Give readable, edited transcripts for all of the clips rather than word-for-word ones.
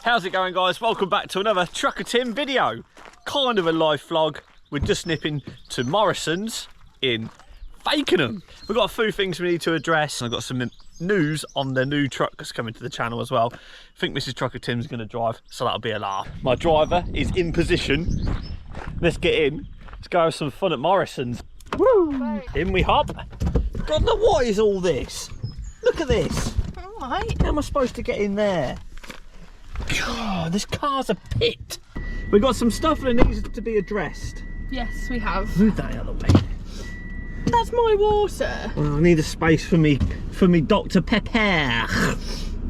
How's it going, guys? Welcome back to another Trucker Tim video. Kind of a live vlog. We're just nipping to Morrison's in Fakenham. We've got a few things we need to address. I've got some news on the new truck that's coming to the channel as well. I think Mrs. Trucker Tim's going to drive, so that'll be a laugh. My driver is in position. Let's get in. Let's go have some fun at Morrison's. Woo! In we hop. God, look, what is all this? Look at this. All right. How am I supposed to get in there? God, this car's a pit. We've got some stuff that needs to be addressed. Yes, we have. Move that out of the way. That's my water. Oh, I need a space for me Dr. Pepper.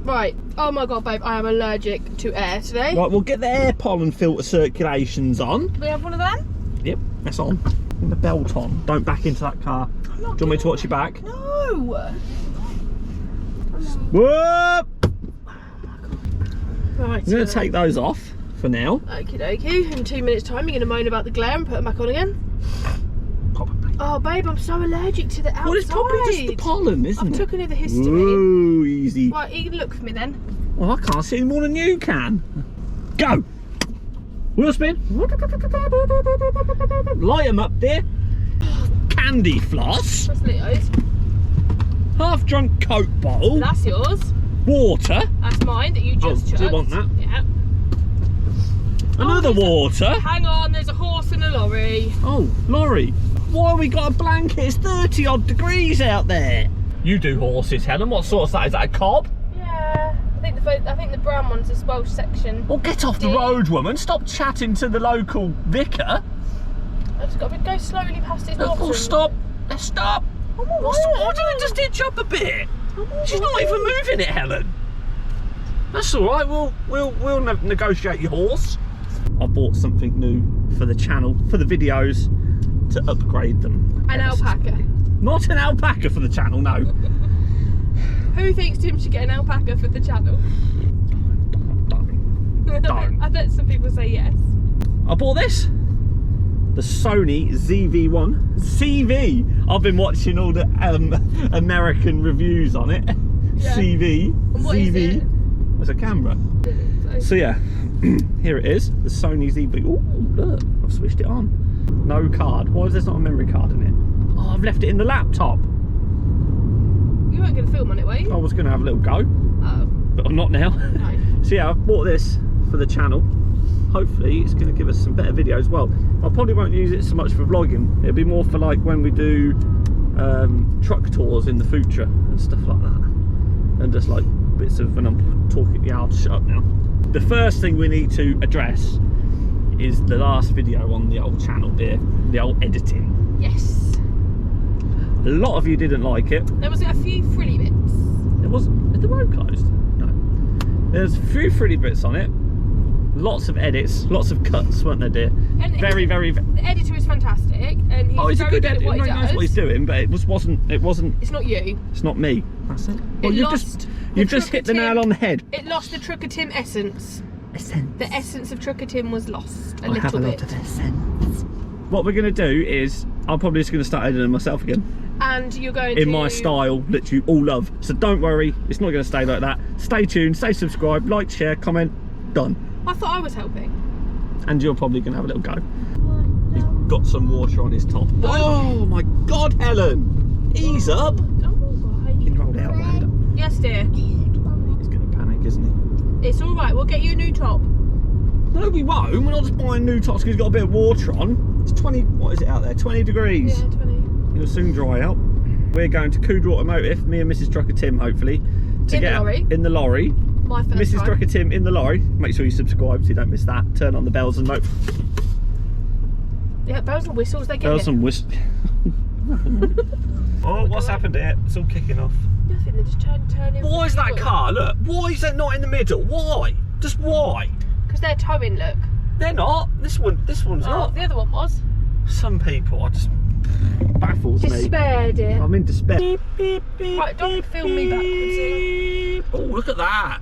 Right. Oh my god, babe, I am allergic to air today. Right, we'll get the air pollen filter circulations on. Do we have one of them? Yep, that's on. And the belt on. Don't back into that car. Do you want me to watch your back? No. Whoop! Right. I'm going to take those off for now. Okie dokie. In 2 minutes' time, you're going to moan about the glare and put them back on again? Probably. Oh, babe, I'm so allergic to the outside. Well, it's probably just the pollen, isn't it? I've taken the histamine. Ooh, easy. Right, you can look for me then. Well, I can't see any more than you can. Go! Wheel spin. Light them up there. Candy floss. That's Leo's. Half drunk Coke bottle. That's yours. Water. That's mine that you just chugged. Do you want that? Yeah. Another water. Hang on, there's a horse and a lorry. Oh, lorry. Why have we got a blanket? It's 30 odd degrees out there. You do horses, Helen. What sort of that? Is that a cob? Yeah. I think the brown one's a Welsh section. Well, get off the road, woman. Stop chatting to the local vicar. I've just got to go slowly past his bottom. Oh, stop. Let's stop. Why did it just hitch up a bit? She's not even moving it, Helen. That's all right. We'll negotiate your horse. I bought something new for the channel, for the videos, to upgrade them. An alpaca. Not an alpaca for the channel, no. Who thinks Tim should get an alpaca for the channel? Don't. I bet some people say yes. I bought this. The Sony ZV-1 CV. I've been watching all the American reviews on it. Yeah. CV. And what CV. is it? It's a camera. So yeah, here it is. The Sony ZV. Oh, look, I've switched it on. No card. Why is there not a memory card in it? Oh, I've left it in the laptop. You weren't going to film on it, were you? I was going to have a little go, Oh. but I'm not now. No. So yeah, I've bought this for the channel. Hopefully it's going to give us some better videos. Well, I probably won't use it so much for vlogging. It'll be more for like when we do truck tours in the future and stuff like that. And just like bits of when I'm talking, yeah, I'll shut up now. The first thing we need to address is the last video on the old channel there, the old editing. Yes. A lot of you didn't like it. There was a few frilly bits. There was, is the road closed? No. There's a few frilly bits on it. Lots of edits, lots of cuts, weren't there, dear? And very. The editor is fantastic, and He's a good editor. He He knows what he's doing, but it wasn't. It's not you. It's not me. That's it. Well, you've just hit the nail on the head. It lost the Trucker Tim essence. Essence. The essence of Trucker Tim was lost a I little have a bit. lot of essence. What we're going to do is, I'm probably just going to start editing myself again. And you're going in my style that you all love. So don't worry, it's not going to stay like that. Stay tuned, stay subscribed, like, share, comment, done. I thought I was helping. And you're probably going to have a little go. He's got some water on his top. Oh my God, Helen! Ease up! You rolled out, Amanda. Yes, dear. He's going to panic, isn't It's all right. We'll get you a new top. he? No, we won't. We're not just buying new tops because he's got a bit of water on. It's 20, what is it out there? 20 degrees. Yeah, 20. It'll soon dry out. We're going to Coudre Automotive, me and Mrs. Trucker Tim, hopefully. In the lorry? In the lorry. My first Mrs. time. Trucker Tim in the lorry. Make sure you subscribe so you don't miss that. Turn on the bells and note. Yeah, bells and whistles, they get Bells it. and whistles. Oh, what's happened here? It's all kicking off. Nothing, they just turn in. Why is that car? Look, why is that not in the middle? Why? Just why? Because they're towing, look. They're not. This one's not. The other one was. Some people are just baffles me. Despair, dear. I'm in despair. Beep, beep, beep, Right, don't film me backwards. Oh, look at that.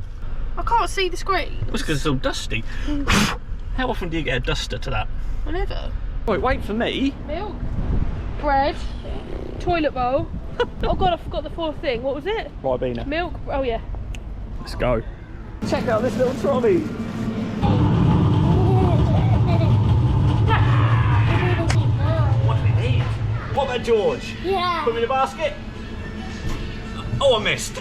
I can't see the screen. It's because it's all dusty. How often do you get a duster to that? Whenever. Right, wait for me. Milk, bread, toilet bowl. Oh God, I forgot the fourth thing. What was it? Ribena. Milk. Oh yeah. Let's go. Check out this little trolley. What did he eat? What about George? Yeah. Put him in a basket. Oh, I missed.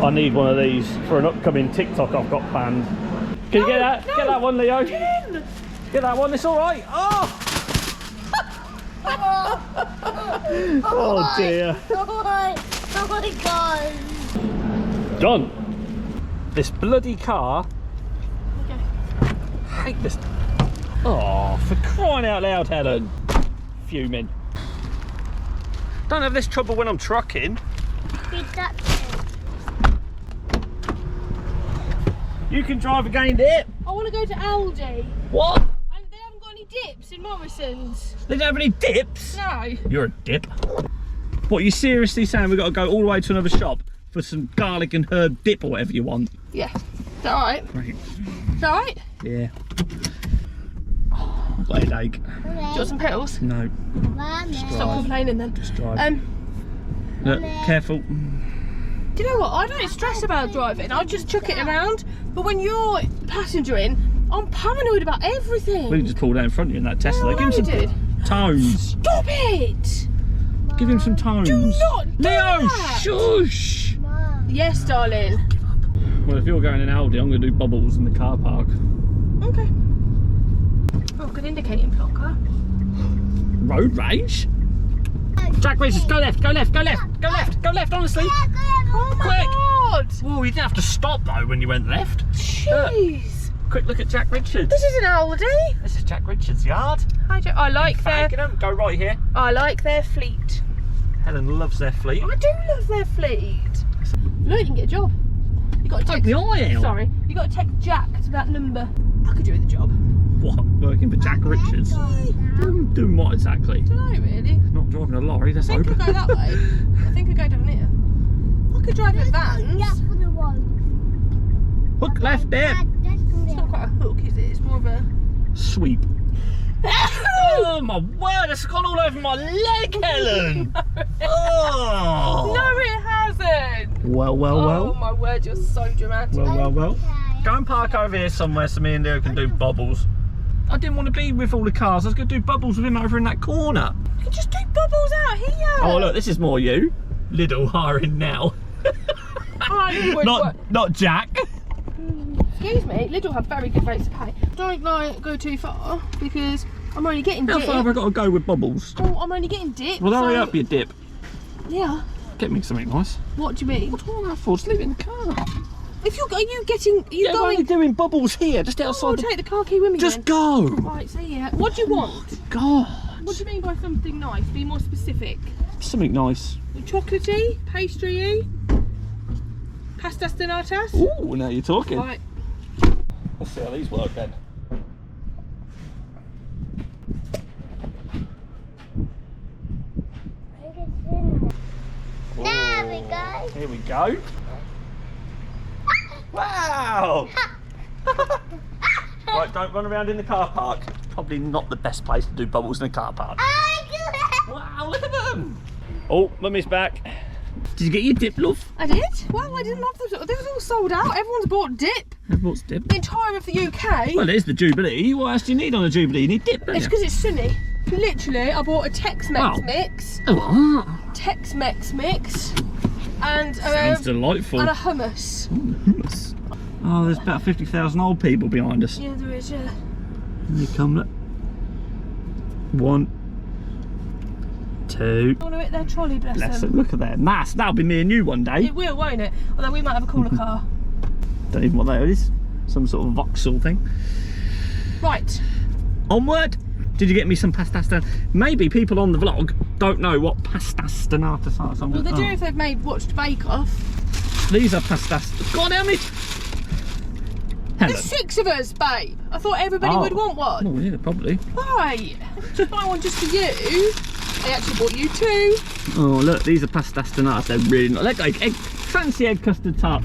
I need one of these for an upcoming TikTok I've got planned. Can you get that? No. Get that one, Leo. Get in. Get that one. It's all right. Oh. Oh dear. Oh my god. John, this bloody car. Okay. I hate this. Oh, for crying out loud, Helen. Fuming. Don't have this trouble when I'm trucking. You can drive again, dip. I want to go to Aldi. What? And they haven't got any dips in Morrison's. They don't have any dips? No. You're a dip. What, are you seriously saying we've got to go all the way to another shop for some garlic and herb dip or whatever you want? Yeah. Is that alright? Right. Is that alright? Yeah. Oh, I've got a headache. Do you want some pills? No, Stop complaining then. just drive. Look, careful. Do you know what? I don't stress about driving. I just chuck it around. But when you're passengering, I'm paranoid about everything. We can just pull down in front of you in that Tesla. No, Give him some did. tones. Stop it! Give him some tones. Do not do Leo, that. shush! Yes, darling. Well, if you're going in Aldi, I'm going to do bubbles in the car park. Okay. Oh, good indicating blocker. Road rage? Jack Richards, go left, go left, go left, go left, go left, honestly. Oh my Quick. god! Whoa, you didn't have to stop though when you went left. Jeez. Quick look at Jack Richards. This is an Aldi. This is Jack Richards' yard. I like their. Fakenham, go right here. I like their fleet. Helen loves their fleet. I do love their fleet. Look, you can get a job. You got to Take text. the eye out. Sorry, you got to text Jack to that number. I could do with the job. What? Working for Jack Richards? Doing what exactly? Don't know really. Not driving a lorry, let's I think hope. I go that way. I think I go down here. I could drive in vans. Hook left there. It's not quite a hook, is it? It's more of a. Sweep. Oh my word, it's gone all over my leg, Helen. Oh. No, it hasn't. Well, well, Oh well. my word, you're so dramatic. Well, well, well. Go and park over here somewhere so me and Leo can do bubbles. I didn't want to be with all the cars. I was going to do bubbles with him over in that corner. You can just do bubbles out here. Oh, look, this is more you. Lidl hiring now. I would work. Not Jack. Excuse me, Lidl have very good rates of pay. Don't like go too far because I'm only getting How dip. far have I got to go with bubbles? Well, I'm only getting dip. Well, hurry so- up, you dip. Yeah. Get me something nice. What do you mean? What do I want that for? Just leave it in the car. If you're, are you getting? Are you Yeah, we're only going? doing bubbles here, just Oh, outside the... take the car key with me. Just then. go. Right, see ya. What do you want? God. What do you mean by something nice? Be more specific. Something nice. Chocolatey, pastry-y, pastas de natas. Ooh, now you're talking. Right. Let's see how these work then. There we go. Here we go. Wow! Right, don't run around in the car park. Probably not the best place to do bubbles in a car park. Wow, look at them! Oh, Mummy's back. Did you get your dip, love? I did. Well, I didn't love them. They was all sold out. Everyone's bought dip. What's dip? The entire of the UK. Well, it is the Jubilee. What else do you need on a Jubilee? You need dip, don't It's you? because it's sunny. Literally, I bought a Tex-Mex Wow. mix. Oh, Tex-Mex mix. And sounds delightful. and a hummus. Hummus. Oh, there's about 50,000 old people behind us. Yeah, there is, yeah. Here you come, look. 1, 2. I want to hit their trolley, bless Bless them. them. Look at that. Nice. That'll be me and you one day. It will, won't it? Although we might have a cooler car. Don't even know what that is. Some sort of Vauxhall thing. Right. Onward. Did you get me some pastas? Maybe people on the vlog don't know what pastas donatas are. So Well, they do if they've watched Bake Off. These are pastas. Go on, how many? Helen. There's 6 of us, babe. I thought everybody would want one. Oh, yeah, probably. Right. Just buy one just for you. I actually bought you 2. Oh, look, these are pastas donatas. They're really nice. Look like fancy egg custard tart.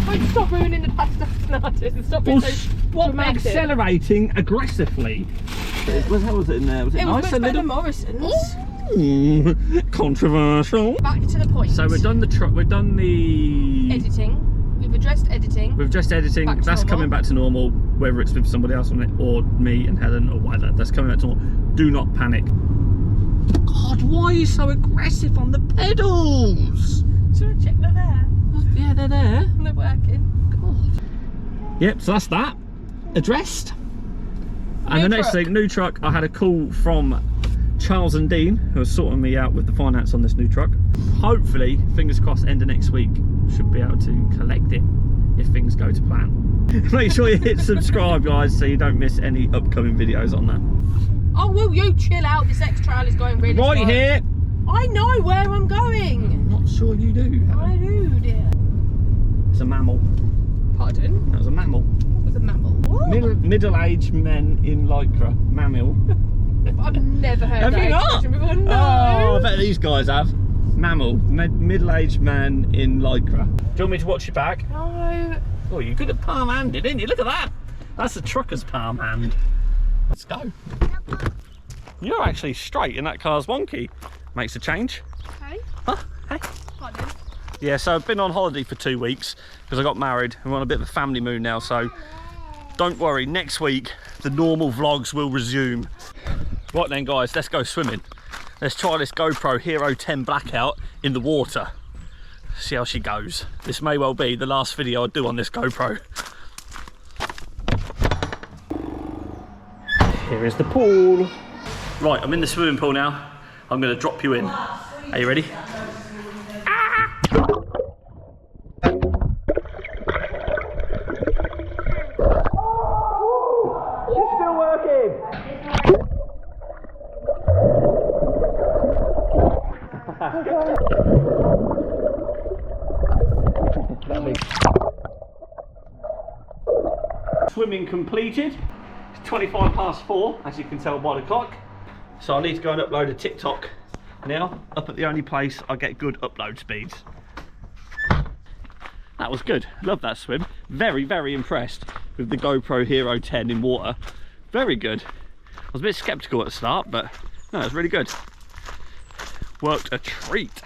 Wait, stop ruining the pasta starters and stop being so dramatic. Accelerating aggressively. What the hell was it in there? Was it It was nice? much A better little? than Morrison's. Controversial. Back to the point. So we've done the truck. We've done the editing. We've addressed editing. We've just editing. Back to That's normal. coming back to normal. Whether it's with somebody else on it or me and Helen or whatever, that's coming back to normal. Do not panic. God, why are you so aggressive on the pedals? Should I check they're there? Yeah, they're there. They're working. God. Yep. So that's that addressed. And New the next truck. thing, new truck. I had a call from Charles and Dean, who are sorting me out with the finance on this new truck. Hopefully, fingers crossed, end of next week, should be able to collect it if things go to plan. Make sure you hit subscribe, guys, so you don't miss any upcoming videos on that. Oh, will you chill out? This X-Trail is going really Right slow. here. I know where I'm going. Not sure you do. I do, dear. It's a mammal. Pardon? That was a mammal. What was a mammal? What? Middle-aged men in lycra. Mammal. I've never heard Have that you not? expression before. No. Oh, I bet these guys have. Mammal. Middle-aged man in lycra. Do you want me to watch your back? No. Oh, you're good at palm handed, didn't you? Look at that. That's a trucker's palm hand. Let's go. You're actually straight and that car's wonky. Makes a change. Hey. Huh? Hey. Pardon. Yeah, so I've been on holiday for 2 weeks because I got married and we're on a bit of a family mood now, so don't worry, next week the normal vlogs will resume. Right then guys, let's go swimming. Let's try this GoPro Hero 10 Blackout in the water. See how she goes. This may well be the last video I do on this GoPro. Here is the pool. Right, I'm in the swimming pool now. I'm going to drop you in. Are you ready? She's still working. Swimming completed. It's 4:25, as you can tell by the clock. So I need to go and upload a TikTok now, up at the only place I get good upload speeds. That was good. Love that swim. Very, very impressed with the GoPro Hero 10 in water. Very good. I was a bit skeptical at the start, but no, it was really good. Worked a treat.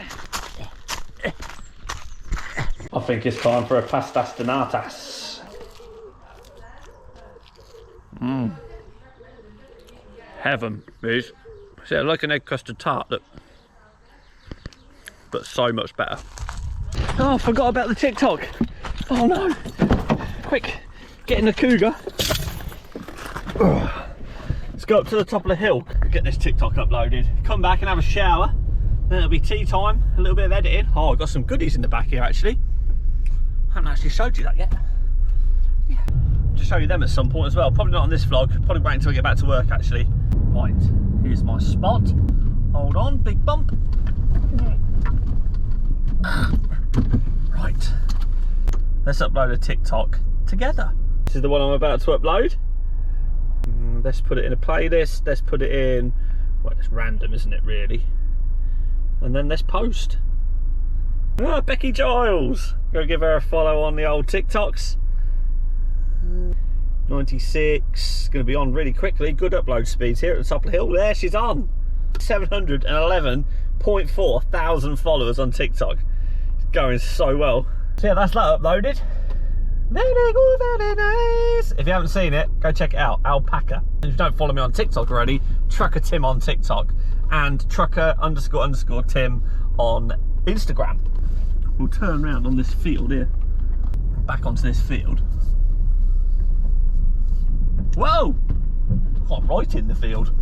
I think it's time for a pastas de natas. Heaven, these. See, like an egg custard tart, look. But so much better. Oh, I forgot about the TikTok. Oh no. Quick, get in the Cougar. Let's go up to the top of the hill, get this TikTok uploaded. Come back and have a shower. Then it'll be tea time, a little bit of editing. Oh, I've got some goodies in the back here actually. I haven't actually showed you that yet. Yeah. To show you them at some point as well. Probably not on this vlog, probably wait until I get back to work actually. Right, here's my spot. Hold on, big bump. Right, let's upload a TikTok together. This is the one I'm about to upload. Let's put it in a playlist. Let's put it in, well, it's random, isn't it really? And then let's post. Ah, Becky Giles. Go give her a follow on the old TikToks. 96, gonna be on really quickly. Good upload speeds here at the top of the hill. There she's on. 711.4 thousand followers on TikTok. It's going so well. So yeah, that's that uploaded. Very good, very nice. If you haven't seen it, go check it out. Alpaca. If you don't follow me on TikTok already, Trucker Tim on TikTok and Trucker__Tim on Instagram. We'll turn around on this field here. Back onto this field. Whoa! I'm right in the field.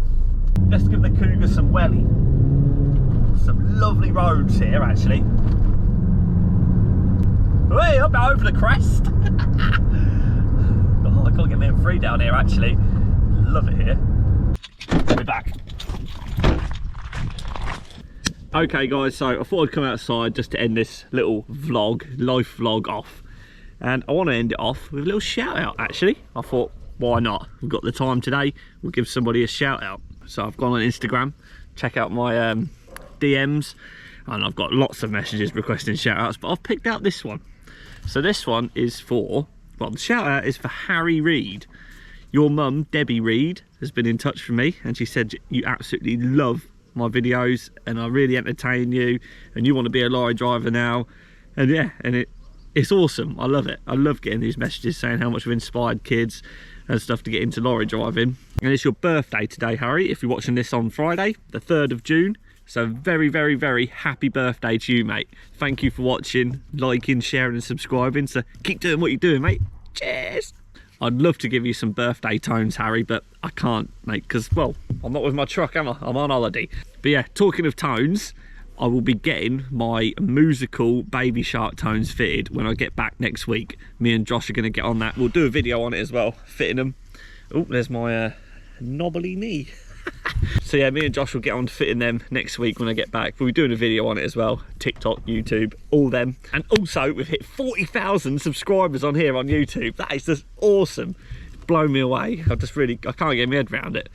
Let's give the Cougar some welly. Some lovely roads here actually. Way up over the crest. Oh, I can't get me in free down here actually. Love it here. I'll be back. Okay guys, so I thought I'd come outside just to end this little vlog, life vlog off. And I want to end it off with a little shout out actually. I thought, why not? We've got the time today, we'll give somebody a shout out. So I've gone on Instagram, check out my DMs, and I've got lots of messages requesting shout outs, but I've picked out this one. So this one is for, well, the shout out is for Harry Reid. Your mum, Debbie Reid, has been in touch with me and she said you absolutely love my videos and I really entertain you and you want to be a lorry driver now, and yeah, and it's awesome. I love it. I love getting these messages saying how much we've inspired kids and stuff to get into lorry driving. And it's your birthday today, Harry, if you're watching this on Friday, the 3rd of June. So very, very, very happy birthday to you, mate. Thank you for watching, liking, sharing and subscribing. So keep doing what you're doing, mate. Cheers. I'd love to give you some birthday tones, Harry, but I can't, mate, because, well, I'm not with my truck, am I? I'm on holiday. But yeah, talking of tones, I will be getting my musical Baby Shark tones fitted when I get back next week. Me and Josh are going to get on that. We'll do a video on it as well, fitting them. Oh, there's my knobbly knee. So yeah, me and Josh will get on to fitting them next week when I get back. We'll be doing a video on it as well. TikTok, YouTube, all them. And also, we've hit 40,000 subscribers on here on YouTube. That is just awesome. It's blown me away. I can't get my head around it.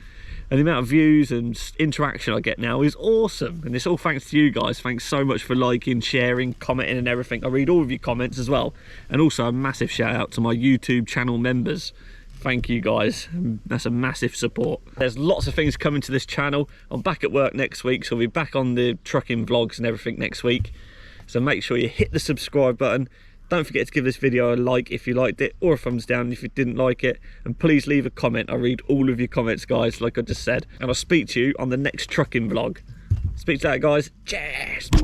And the amount of views and interaction I get now is awesome. And it's all thanks to you guys. Thanks so much for liking, sharing, commenting and everything. I read all of your comments as well. And also a massive shout out to my YouTube channel members. Thank you guys, that's a massive support. There's lots of things coming to this channel. I'm back at work next week, so I'll be back on the trucking vlogs and everything next week. So make sure you hit the subscribe button. Don't forget to give this video a like if you liked it, or a thumbs down if you didn't like it. And please leave a comment. I read all of your comments, guys, like I just said. And I'll speak to you on the next trucking vlog. Speak to that, guys. Cheers.